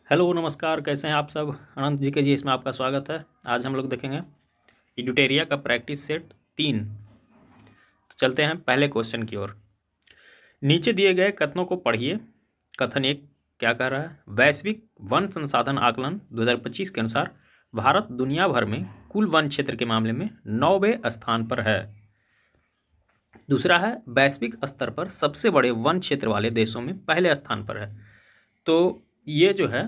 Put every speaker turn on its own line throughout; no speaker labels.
Hello नमस्कार, कैसे हैं आप सब। अनंत जी के जी इसमें आपका स्वागत है। आज हम लोग देखेंगे इडुटेरिया का प्रैक्टिस सेट 3। तो चलते हैं पहले क्वेश्चन की ओर। नीचे दिए गए कथनों को पढ़िए। कथन 1 क्या कह रहा है? वैश्विक वन संसाधन आकलन 2025 के अनुसार भारत दुनिया भर में कुल वन क्षेत्र के मामले में 9वें स्थान पर है। दूसरा है वैश्विक स्तर पर सबसे बड़े वन क्षेत्र वाले देशों में पहले स्थान पर है। तो ये जो है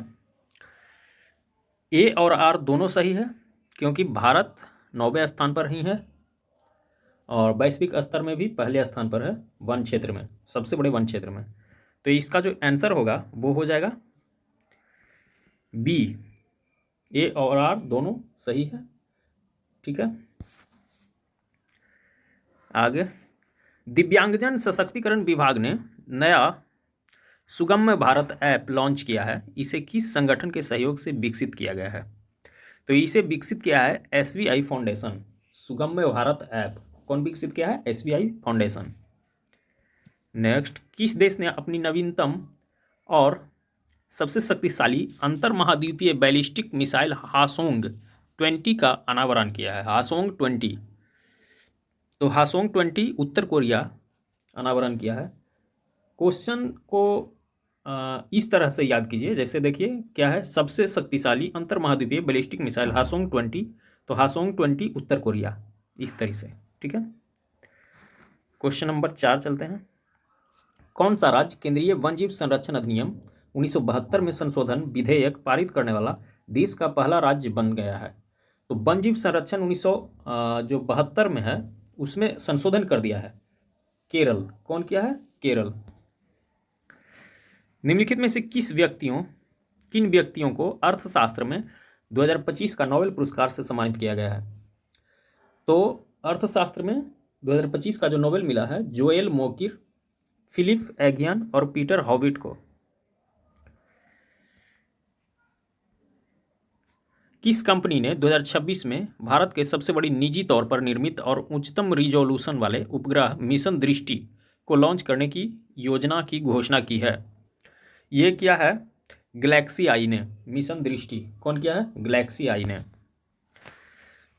ए और आर दोनों सही है, क्योंकि भारत 9वें स्थान पर ही है और वैश्विक स्तर में भी पहले स्थान पर है वन क्षेत्र में, सबसे बड़े वन क्षेत्र में। तो इसका जो आंसर होगा वो हो जाएगा बी। ए और आर दोनों सही है। ठीक है, आगे। दिव्यांगजन सशक्तिकरण विभाग ने नया सुगम्य भारत ऐप लॉन्च किया है। इसे किस संगठन के सहयोग से विकसित किया गया है? तो इसे विकसित किया है एसबीआई फाउंडेशन। सुगम्य भारत ऐप कौन विकसित किया है? SBI foundation. नेक्स्ट, किस देश ने अपनी नवीनतम और सबसे शक्तिशाली अंतर महाद्वीपीय बैलिस्टिक मिसाइल हासोंग 20 का अनावरण किया है? हासोंग 20। तो हासोंग 20 उत्तर कोरिया अनावरण किया है। क्वेश्चन को इस तरह से याद कीजिए, जैसे देखिए क्या है, सबसे शक्तिशाली अंतर महाद्वीपीय बैलिस्टिक मिसाइल हासोंग 20। तो हासोंग 20 उत्तर कोरिया, इस तरह से। ठीक है, क्वेश्चन नंबर 4 चलते हैं। कौन सा राज्य केंद्रीय वन्यजीव संरक्षण अधिनियम 1972 में संशोधन विधेयक पारित करने वाला देश का पहला राज्य बन गया है? तो वन्यजीव संरक्षण 1972 में है, उसमें संशोधन कर दिया है केरल। कौन किया है? केरल। निम्नलिखित में से किन व्यक्तियों को अर्थशास्त्र में 2025 का नोबेल पुरस्कार से सम्मानित किया गया है? तो अर्थशास्त्र में 2025 का जो नोबेल मिला है जोएल मोकिर, फिलिप एगियन और पीटर हॉबिट को। किस कंपनी ने 2026 में भारत के सबसे बड़ी निजी तौर पर निर्मित और उच्चतम रिजोल्यूशन वाले उपग्रह मिशन दृष्टि को लॉन्च करने की योजना की घोषणा की है? ये क्या है? गैलेक्सी आई ने मिशन दृष्टि। कौन किया है? गैलेक्सी आई ने।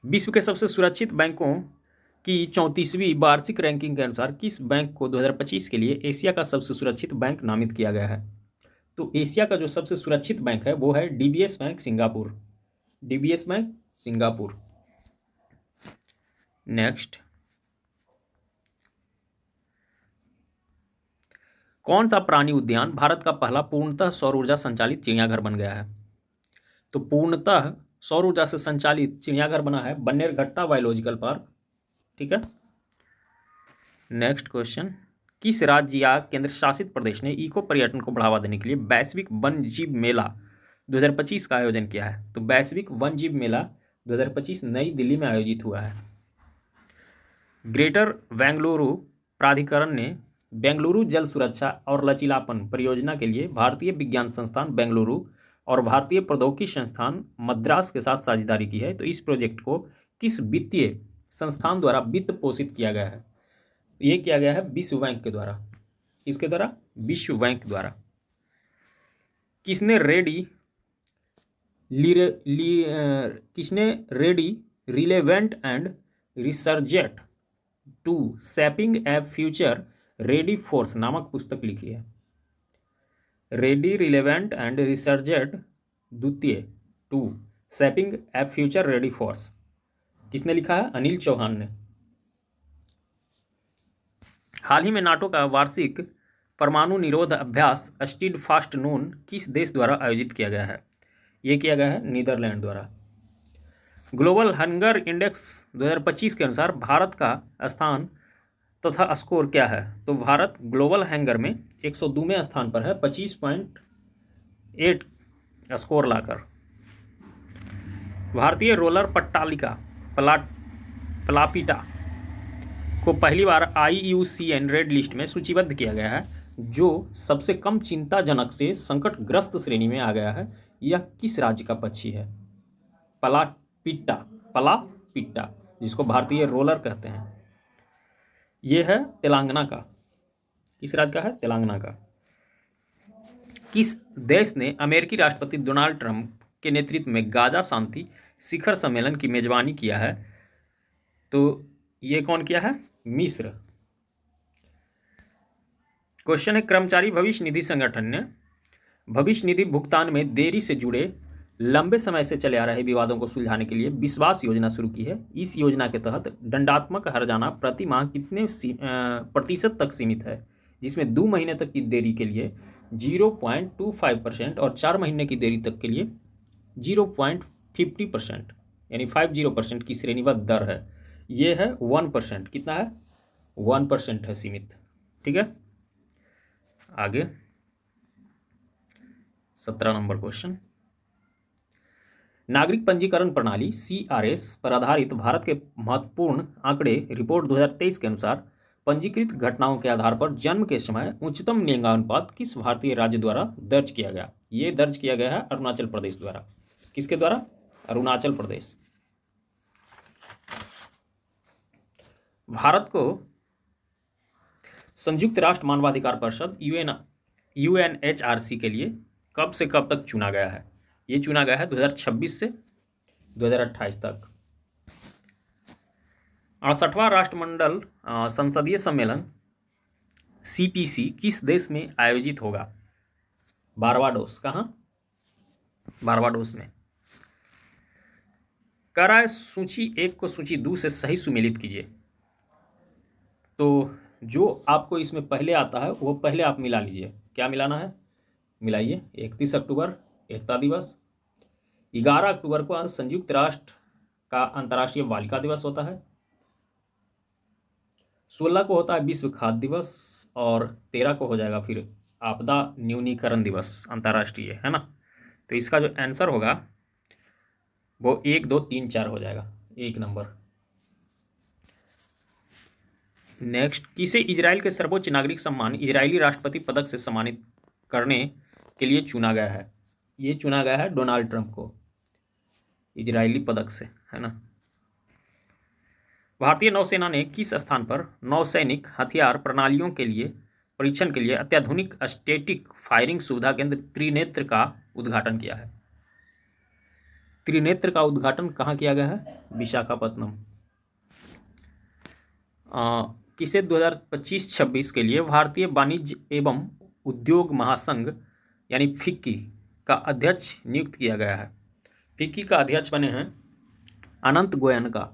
विश्व के सबसे सुरक्षित बैंकों की 34वीं वार्षिक रैंकिंग के अनुसार किस बैंक को 2025 के लिए एशिया का सबसे सुरक्षित बैंक नामित किया गया है? तो एशिया का जो सबसे सुरक्षित बैंक है वो है DBS bank Singapore. DBS bank Singapore. Next, कौन सा प्राणी उद्यान भारत का पहला पूर्णतः सौर ऊर्जा संचालित चिड़ियाघर बन गया है? तो पूर्णतः सौर ऊर्जा से संचालित चिड़ियाघर बना है बन्नेरघट्टा बायोलॉजिकल पार्क। ठीक है, नेक्स्ट क्वेश्चन। किस राज्य या केंद्र शासित प्रदेश ने इको पर्यटन को बढ़ावा देने के लिए वैश्विक वन्य जीव मेला 2025 का आयोजन किया है? तो वैश्विक वन्य जीव मेला 2025 नई दिल्ली में आयोजित हुआ है। ग्रेटर बेंगलुरु प्राधिकरण ने बेंगलुरु जल सुरक्षा और लचीलापन परियोजना के लिए भारतीय विज्ञान संस्थान बेंगलुरु और भारतीय प्रौद्योगिकी संस्थान मद्रास के साथ साझेदारी की है। तो इस प्रोजेक्ट को किस वित्तीय संस्थान द्वारा वित्त पोषित किया गया है? ये किया गया है विश्व बैंक के द्वारा। किसके द्वारा? विश्व बैंक द्वारा। किसने ready relevant and resurgent to shaping a future ready force नामक पुस्तक लिखी है? रेडी रिलेवेंट एंड रिसर्जेट द्वितीय to shaping a future ready force किसने लिखा है? अनिल चौहान ने। हाल ही में नाटो का वार्षिक परमाणु निरोध अभ्यास स्टीड फास्ट नून किस देश द्वारा आयोजित किया गया है? ये किया गया है नीदरलैंड द्वारा। ग्लोबल हंगर इंडेक्स 2025 के अनुसार भारत का स्थान तथा स्कोर क्या है? तो भारत ग्लोबल हैंगर में 102वें स्थान पर है 25.8 स्कोर लाकर। भारतीय रोलर पट्टालिका पलापिटा को पहली बार IUCN रेड लिस्ट में सूचीबद्ध किया गया है, जो सबसे कम चिंताजनक से संकटग्रस्त श्रेणी में आ गया है। यह किस राज्य का पक्षी है? पलापिट्टा, जिसको भारतीय रोलर कहते हैं, यह है तेलंगाना का। किस राज्य का है? तेलंगाना का। किस देश ने अमेरिकी राष्ट्रपति डोनाल्ड ट्रंप के नेतृत्व में गाजा शांति शिखर सम्मेलन की मेजबानी किया है? तो ये कौन किया है? मिस्र। क्वेश्चन है, कर्मचारी भविष्य निधि संगठन ने भविष्य निधि भुगतान में देरी से जुड़े लंबे समय से चले आ रहे विवादों को सुलझाने के लिए विश्वास योजना शुरू की है। इस योजना के तहत दंडात्मक हर्जाना प्रति माह कितने प्रतिशत तक सीमित है, जिसमें 2 महीने तक की देरी के लिए 0.25% और 4 महीने की देरी तक के लिए 0.50% यानी 50% की श्रेणीबद्ध दर है। ये है 1%। कितना है? 1% है सीमित। ठीक है, आगे 17 नंबर क्वेश्चन। नागरिक पंजीकरण प्रणाली CRS पर आधारित भारत के महत्वपूर्ण आंकड़े रिपोर्ट 2023 के अनुसार पंजीकृत घटनाओं के आधार पर जन्म के समय उच्चतम लिंगानुपात किस भारतीय राज्य द्वारा दर्ज किया गया? ये दर्ज किया गया है अरुणाचल प्रदेश द्वारा। किसके द्वारा? अरुणाचल प्रदेश। भारत को संयुक्त राष्ट्र मानवाधिकार परिषद UNHRC के लिए कब से कब तक चुना गया है? ये चुना गया है 2026 से 2028 तक। 68वां राष्ट्रमंडल संसदीय सम्मेलन CPC किस देश में आयोजित होगा? बारबाडोस। कहाँ? बारबाडोस में। कह रहा है सूची 1 को सूची 2 से सही सुमेलित कीजिए। तो जो आपको इसमें पहले आता है वो पहले आप मिला लीजिए। क्या मिलाना है? मिलाइए। 31 अक्टूबर एकता दिवस, 11 अक्टूबर को संयुक्त राष्ट्र का अंतर्राष्ट्रीय बालिका दिवस होता है, 16 को होता है विश्व खाद्य दिवस और 13 को हो जाएगा फिर आपदा न्यूनीकरण दिवस अंतर्राष्ट्रीय, है ना। तो इसका जो आंसर होगा वो 1, 2, 3, 4 हो जाएगा, 1 नंबर। नेक्स्ट, किसे इजराइल के सर्वोच्च नागरिक सम्मान इजरायली राष्ट्रपति पदक से सम्मानित करने के लिए चुना गया है? ये चुना गया है डोनाल्ड ट्रंप को इजरायली पदक से, है ना। भारतीय नौसेना ने किस स्थान पर नौसैनिक हथियार प्रणालियों के लिए परीक्षण के लिए अत्याधुनिक स्टैटिक फायरिंग सुविधा केंद्र त्रिनेत्र का उद्घाटन किया है? त्रिनेत्र का उद्घाटन कहाँ किया गया है? विशाखापत्तनम। किसे 2025-26 के लिए भारतीय वाणिज्य एवं उद्योग महासंघ यानी फिक्की का अध्यक्ष नियुक्त किया गया है? फिक्की का अध्यक्ष बने हैं अनंत गोयनका।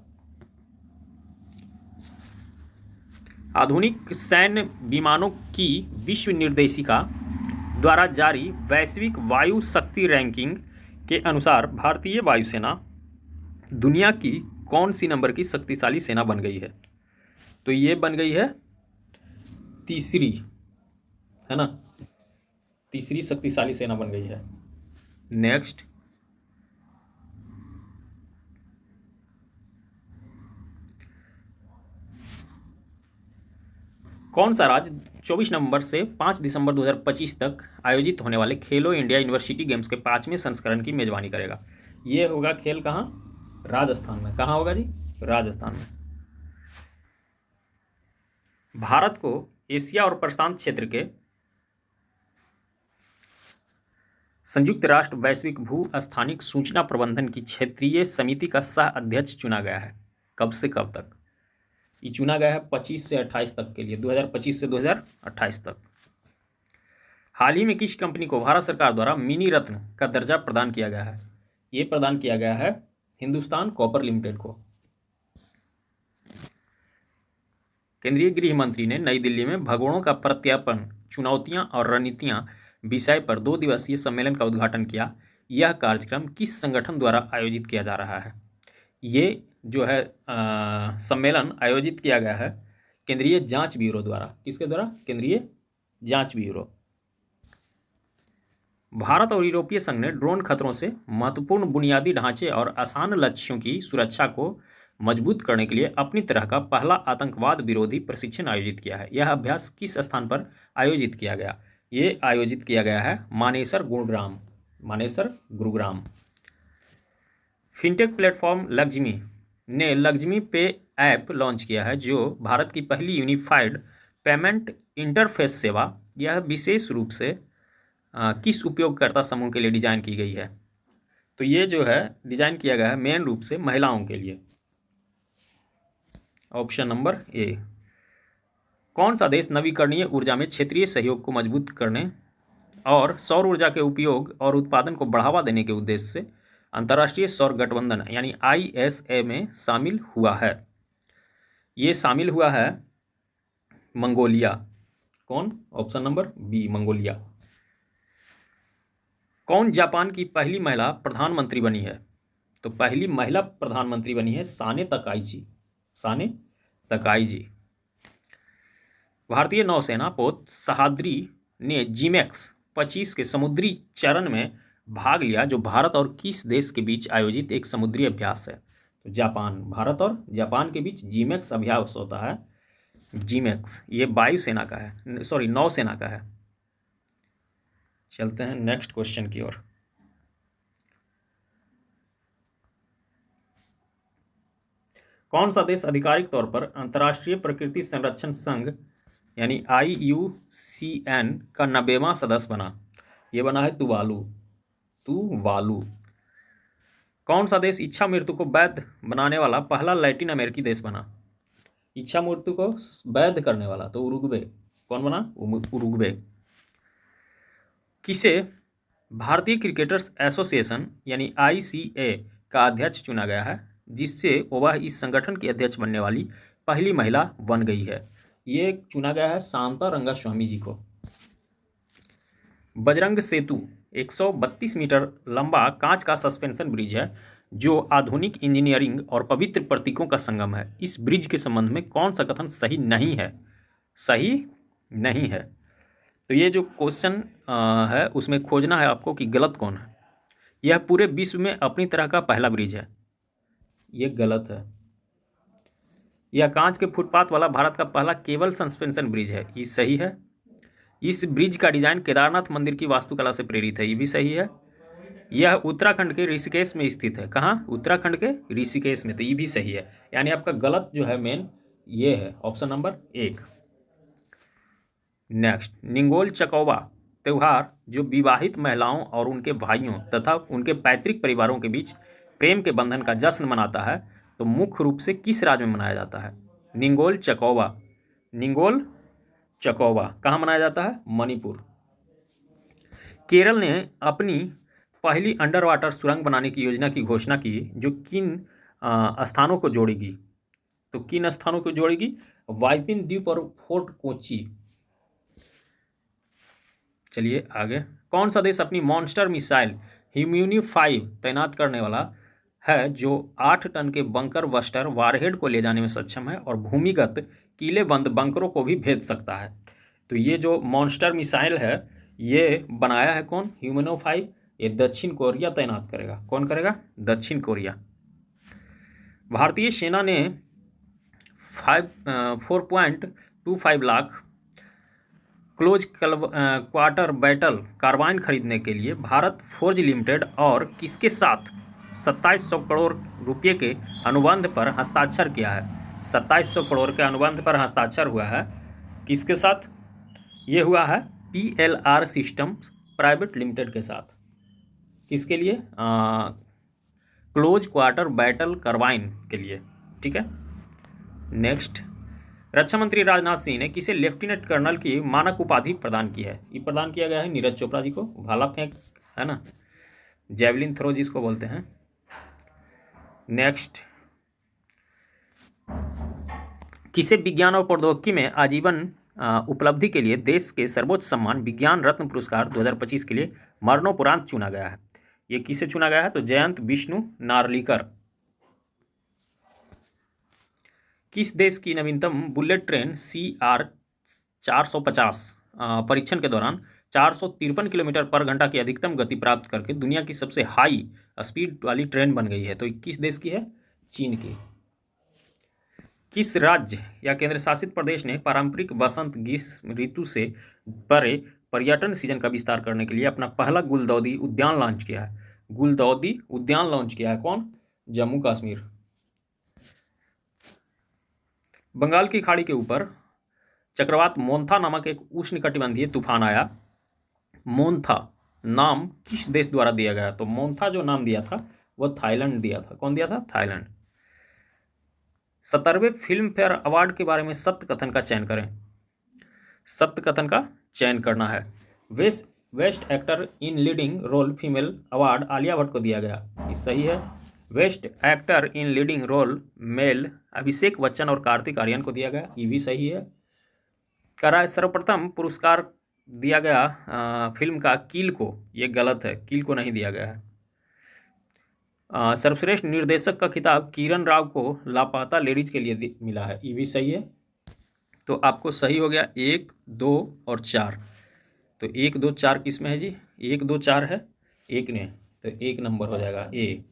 आधुनिक सैन्य विमानों की विश्व निर्देशिका द्वारा जारी वैश्विक वायु शक्ति रैंकिंग के अनुसार भारतीय वायुसेना दुनिया की कौन सी नंबर की शक्तिशाली सेना बन गई है? तो ये बन गई है तीसरी, है ना, तीसरी शक्तिशाली सेना बन गई है। नेक्स्ट, कौन सा राज्य 24 नवंबर से 5 दिसंबर 2025 तक आयोजित होने वाले खेलो इंडिया यूनिवर्सिटी गेम्स के 5वें संस्करण की मेजबानी करेगा? ये होगा खेल कहाँ? राजस्थान में। कहाँ होगा जी? राजस्थान में। भारत को एशिया और प्रशांत क्षेत्र के संयुक्त राष्ट्र वैश्विक भू स्थानिक सूचना प्रबंधन की क्षेत्रीय समिति का सह अध्यक्ष चुना गया है। कब से कब तक? ये चुना गया है 25 से 28 तक के लिए, 2025 से 2028 तक। हाल ही में किस कंपनी को भारत सरकार द्वारा मिनी रत्न का दर्जा प्रदान किया गया है? ये प्रदान किया गया है हिंदुस्तान कॉपर लिमिटेड को। केंद्रीय गृह मंत्री ने नई दिल्ली में भगोड़ों का प्रत्यार्पण, चुनौतियां और रणनीतियां विषय पर 2 दिवसीय सम्मेलन का उद्घाटन किया। यह कार्यक्रम किस संगठन द्वारा आयोजित किया जा रहा है? ये जो है सम्मेलन आयोजित किया गया है केंद्रीय जांच ब्यूरो द्वारा। किसके द्वारा? केंद्रीय जांच ब्यूरो। भारत और यूरोपीय संघ ने ड्रोन खतरों से महत्वपूर्ण बुनियादी ढांचे और आसान लक्ष्यों की सुरक्षा को मजबूत करने के लिए अपनी तरह का पहला आतंकवाद विरोधी प्रशिक्षण आयोजित किया है। यह अभ्यास किस स्थान पर आयोजित किया गया? ये आयोजित किया गया है मानेसर, गुरुग्राम। मानेसर, गुरुग्राम। फिनटेक प्लेटफॉर्म लक्ष्मी ने लक्ष्मी पे ऐप लॉन्च किया है, जो भारत की पहली यूनिफाइड पेमेंट इंटरफेस सेवा। यह विशेष रूप से किस उपयोगकर्ता समूह के लिए डिजाइन की गई है? तो ये जो है डिजाइन किया गया है मेन रूप से महिलाओं के लिए। Option number A. कौन सा देश नवीकरणीय ऊर्जा में क्षेत्रीय सहयोग को मजबूत करने और सौर ऊर्जा के उपयोग और उत्पादन को बढ़ावा देने के उद्देश्य से अंतर्राष्ट्रीय सौर गठबंधन यानी ISA में शामिल हुआ है? ये शामिल हुआ है मंगोलिया। कौन? Option number B, Mongolia. कौन जापान की पहली महिला प्रधानमंत्री बनी है? तो पहली महिला प्रधानमंत्री बनी है साने तकाईची। साने तकाईची। भारतीय नौसेना पोत सहाद्री ने जिमेक्स 25 के समुद्री चरण में भाग लिया, जो भारत और किस देश के बीच आयोजित एक समुद्री अभ्यास है? तो जापान। भारत और जापान के बीच जिमेक्स अभ्यास होता है। जिमेक्स ये वायुसेना का है, सॉरी नौसेना का है। चलते हैं नेक्स्ट क्वेश्चन की ओर। कौन सा देश आधिकारिक तौर पर अंतर्राष्ट्रीय प्रकृति संरक्षण संघ यानी IUCN का 90वां सदस्य बना? ये बना है तुवालू। तुवालू। कौन सा देश इच्छा मृत्यु को वैध बनाने वाला पहला लैटिन अमेरिकी देश बना? इच्छा मृत्यु को वैध करने वाला तो उरुग्वे। कौन बना? उरुग्वे। किसे भारतीय क्रिकेटर्स एसोसिएशन यानी ICA का अध्यक्ष चुना गया है, जिससे वह इस संगठन की अध्यक्ष बनने वाली पहली महिला बन गई है? ये चुना गया है शांता रंगास्वामी जी को। बजरंग सेतु 132 मीटर लंबा कांच का सस्पेंशन ब्रिज है, जो आधुनिक इंजीनियरिंग और पवित्र प्रतीकों का संगम है। इस ब्रिज के संबंध में कौन सा कथन सही नहीं है? सही नहीं है। तो ये जो क्वेश्चन है उसमें खोजना है आपको कि गलत कौन है। यह पूरे विश्व में अपनी तरह का पहला ब्रिज है। ये गलत है। यह कांच के फुटपाथ वाला भारत का पहला केबल सस्पेंशन ब्रिज है। ये सही है। इस ब्रिज का डिजाइन केदारनाथ मंदिर की वास्तुकला से प्रेरित है। ये भी सही है। यह उत्तराखंड के ऋषिकेश में स्थित है। कहाँ? उत्तराखंड के ऋषिकेश में। तो ये भी सही है। यानी आपका गलत जो है मेन ये है ऑप्शन नंबर 1। नेक्स्ट, निंगोल चकौवा त्यौहार जो विवाहित महिलाओं और उनके भाइयों तथा उनके पैतृक परिवारों के बीच प्रेम के बंधन का जश्न मनाता है, तो मुख्य रूप से किस राज्य में मनाया जाता है? निंगोल चकौवा। निंगोल चकौवा कहाँ मनाया जाता है? मणिपुर। केरल ने अपनी पहली अंडर वाटर सुरंग बनाने की योजना की घोषणा की, जो किन स्थानों को जोड़ेगी? तो किन स्थानों को जोड़ेगी? वाइपिन द्वीप और फोर्ट कोची। चलिए आगे। कौन सा देश अपनी मॉन्स्टर मिसाइल ह्यूम्यूनी 5 तैनात करने वाला है, जो 8 टन के बंकर बस्टर वारहेड को ले जाने में सक्षम है और भूमिगत कीलेबंद बंकरों को भी भेद सकता है? तो ये जो मॉन्स्टर मिसाइल है ये बनाया है कौन? ह्यूमनो 5। ये दक्षिण कोरिया तैनात करेगा। कौन करेगा? दक्षिण कोरिया। भारतीय सेना ने 4.25 lakh close quarter battle carbine खरीदने के लिए भारत फोर्ज लिमिटेड और किसके साथ 2700 करोड़ रुपये के अनुबंध पर हस्ताक्षर किया है? 2700 करोड़ के अनुबंध पर हस्ताक्षर हुआ है। किसके साथ ये हुआ है? PLR सिस्टम्स प्राइवेट लिमिटेड के साथ। किसके लिए? क्लोज क्वार्टर बैटल कार्बाइन के लिए। ठीक है। नेक्स्ट, रक्षा मंत्री राजनाथ सिंह ने किसे लेफ्टिनेंट कर्नल की मानक उपाधि प्रदान की है? ये प्रदान किया गया है नीरज चोपड़ा जी को। भाला फेंक है ना, जेवलिन थ्रो जिसको बोलते हैं। नेक्स्ट, किसे विज्ञान और प्रौद्योगिकी में आजीवन उपलब्धि के लिए देश के सर्वोच्च सम्मान विज्ञान रत्न पुरस्कार 2025 के लिए मरणोपरांत चुना गया है? ये किसे चुना गया है? तो जयंत विष्णु नार्लिकर। किस देश की नवीनतम बुलेट ट्रेन CR 450 परीक्षण के दौरान 453 किलोमीटर पर घंटा की अधिकतम गति प्राप्त करके दुनिया की सबसे हाई स्पीड वाली ट्रेन बन गई है? तो किस देश की है? चीन की। किस राज्य या केंद्र शासित प्रदेश ने पारंपरिक वसंत ग्रीष्म ऋतु से परे पर्यटन सीजन का विस्तार करने के लिए अपना पहला गुलदाउदी उद्यान लॉन्च किया है? गुलदाउदी उद्यान लॉन्च किया है। कौन? जम्मू कश्मीर। बंगाल की खाड़ी के ऊपर चक्रवात मोन्था नामक एक उष्णकटिबंधीय तूफान आया, मोन्था नाम किस देश द्वारा दिया गया? तो मोन्था जो नाम दिया था वो थाईलैंड दिया था। कौन दिया था? थाईलैंड। 70वें फिल्म फेयर अवार्ड के बारे में सत्य कथन का चयन करें। सत्य कथन का चयन करना है। Best actor in leading role female award Alia Bhatt को दिया गया, ये सही है। Best actor in leading role male Abhishek Bachchan और कार्तिक आर्यन को दिया गया, ये भी सही है। सर्वप्रथम पुरस्कार दिया गया फिल्म का कील को, ये गलत है, कील को नहीं दिया गया है। सर्वश्रेष्ठ निर्देशक का खिताब किरण राव को लापता लेडीज के लिए मिला है, ये भी सही है। तो आपको सही हो गया 1, 2 और 4। तो 1, 2, 4 किस में है जी? 1, 2, 4 है एक ने, तो 1 नंबर हो जाएगा ए।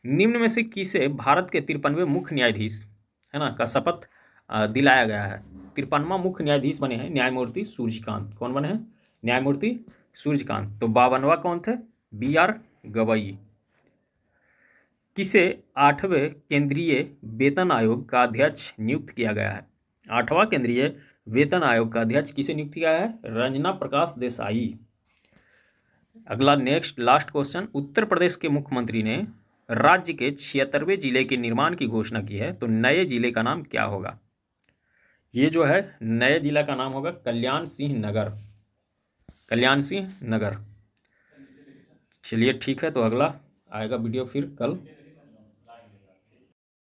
निम्न में से किसे भारत के 53वें मुख्य न्यायाधीश है ना का शपथ दिलाया गया है? 53वां मुख्य न्यायाधीश बने हैं न्यायमूर्ति सूर्यकांत। कौन बने हैं? न्यायमूर्ति सूर्यकांत। तो 52वां कौन थे? BR गवई। किसे 8वें केंद्रीय वेतन आयोग का अध्यक्ष नियुक्त किया गया है? 8वां केंद्रीय वेतन आयोग का अध्यक्ष किसे नियुक्त किया है? रंजना प्रकाश देसाई। अगला next last question, Uttar Pradesh के मुख्यमंत्री ने राज्य के 76वें जिले के निर्माण की घोषणा की है, तो नए जिले का नाम क्या होगा? ये जो है नए जिला का नाम होगा कल्याण सिंह नगर। कल्याण सिंह नगर। चलिए ठीक है, तो अगला आएगा वीडियो फिर कल।